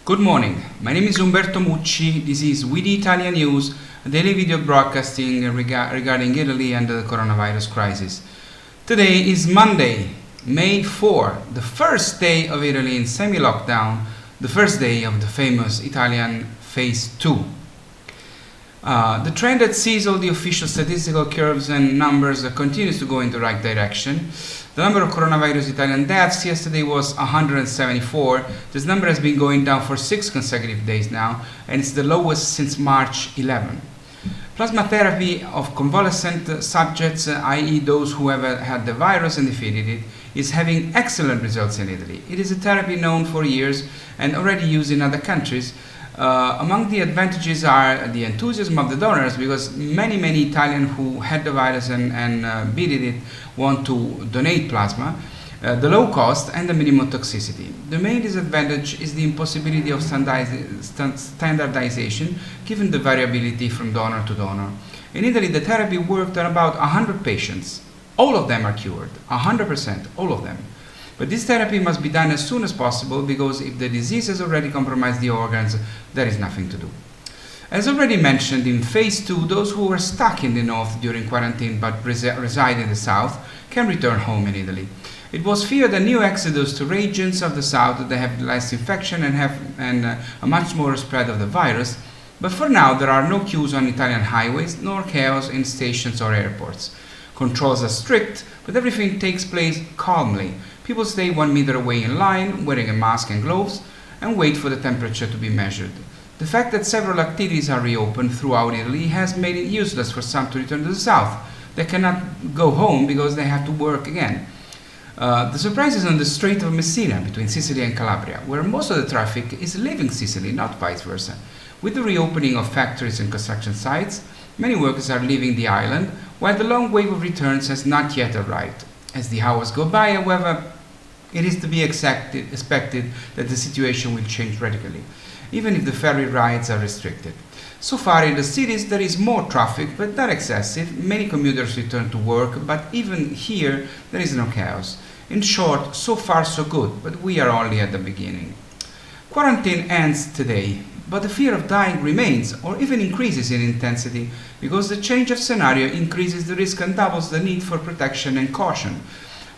Good morning. My name is Umberto Mucci. This is We the ItaliaNews, a daily video broadcasting regarding Italy and the coronavirus crisis. Today is Monday, May 4, the first day of Italy in semi-lockdown, the first day of the famous Italian Phase 2. The trend that sees all the official statistical curves and numbers continues to go in the right direction. The number of coronavirus Italian deaths yesterday was 174. This number has been going down for 6 consecutive days now, and it's the lowest since March 11. Plasma therapy of convalescent subjects, i.e. those who have had the virus and defeated it, is having excellent results in Italy. It is a therapy known for years and already used in other countries. Among the advantages are the enthusiasm of the donors, because many Italians who had the virus and beat it want to donate plasma, the low cost and the minimum toxicity. The main disadvantage is the impossibility of standardization given the variability from donor to donor. In Italy, the therapy worked on about 100 patients. All of them are cured, 100%, all of them. But this therapy must be done as soon as possible, because if the disease has already compromised the organs, there is nothing to do. As already mentioned, in Phase 2, those who were stuck in the north during quarantine but reside in the south can return home in Italy. It was feared a new exodus to regions of the south that have less infection and a much more spread of the virus, but for now there are no queues on Italian highways nor chaos in stations or airports. Controls are strict, but everything takes place calmly. People stay 1 meter away in line, wearing a mask and gloves, and wait for the temperature to be measured. The fact that several activities are reopened throughout Italy has made it useless for some to return to the south. They cannot go home because they have to work again. The surprise is on the Strait of Messina between Sicily and Calabria, where most of the traffic is leaving Sicily, not vice versa. With the reopening of factories and construction sites, many workers are leaving the island, while the long wave of returns has not yet arrived. As the hours go by, however, it is to be expected that the situation will change radically, even if the ferry rides are restricted. So far in the cities there is more traffic, but not excessive. Many commuters return to work, but even here there is no chaos. In short, so far so good, but we are only at the beginning. Quarantine ends today, but the fear of dying remains, or even increases in intensity, because the change of scenario increases the risk and doubles the need for protection and caution.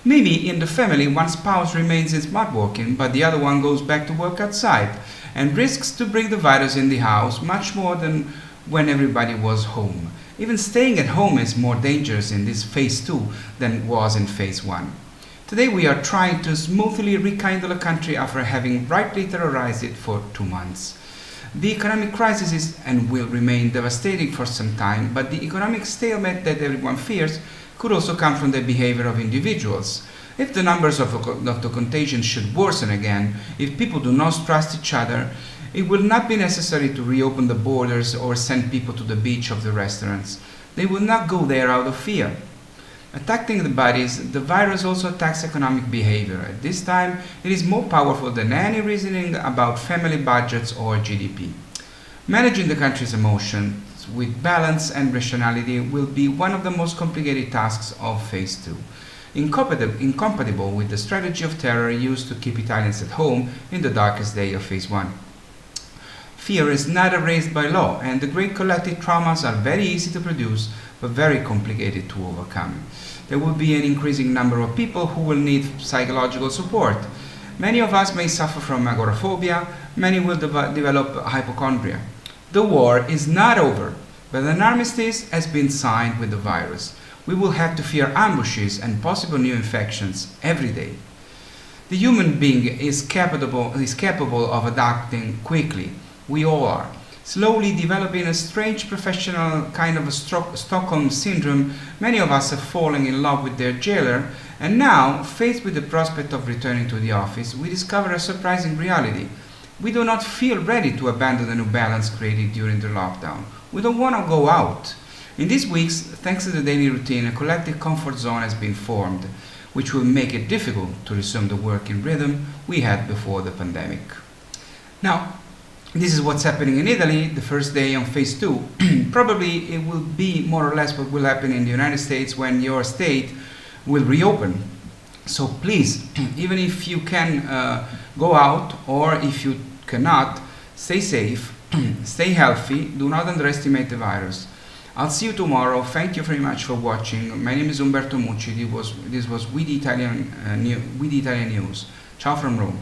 Maybe in the family one spouse remains in smart working, but the other one goes back to work outside and risks to bring the virus in the house much more than when everybody was home. Even staying at home is more dangerous in this Phase 2 than it was in Phase 1. Today we are trying to smoothly rekindle a country after having rightly terrorized it for 2 months. The economic crisis is and will remain devastating for some time, but the economic stalemate that everyone fears could also come from the behavior of individuals. If the numbers of the contagion should worsen again, if people do not trust each other, it will not be necessary to reopen the borders or send people to the beach or the restaurants. They will not go there out of fear. Attacking the bodies, the virus also attacks economic behavior. At this time, it is more powerful than any reasoning about family budgets or GDP. Managing the country's emotions with balance and rationality will be one of the most complicated tasks of Phase 2. Incompatible with the strategy of terror used to keep Italians at home in the darkest day of Phase 1. Fear is not erased by law, and the great collective traumas are very easy to produce, but very complicated to overcome. There will be an increasing number of people who will need psychological support. Many of us may suffer from agoraphobia, many will develop hypochondria. The war is not over, but an armistice has been signed with the virus. We will have to fear ambushes and possible new infections every day. The human being is capable of adapting quickly. We all are. Slowly developing a strange professional kind of a Stockholm syndrome, many of us have fallen in love with their jailer, and now, faced with the prospect of returning to the office, we discover a surprising reality. We do not feel ready to abandon the new balance created during the lockdown. We don't want to go out. In these weeks, thanks to the daily routine, a collective comfort zone has been formed, which will make it difficult to resume the working rhythm we had before the pandemic. Now, this is what's happening in Italy, the first day on Phase 2. Probably it will be more or less what will happen in the United States when your state will reopen. So please, even if you can go out, or if you cannot, stay safe, stay healthy, do not underestimate the virus. I'll see you tomorrow. Thank you very much for watching. My name is Umberto Mucci. This was We the Italian News. Ciao from Rome.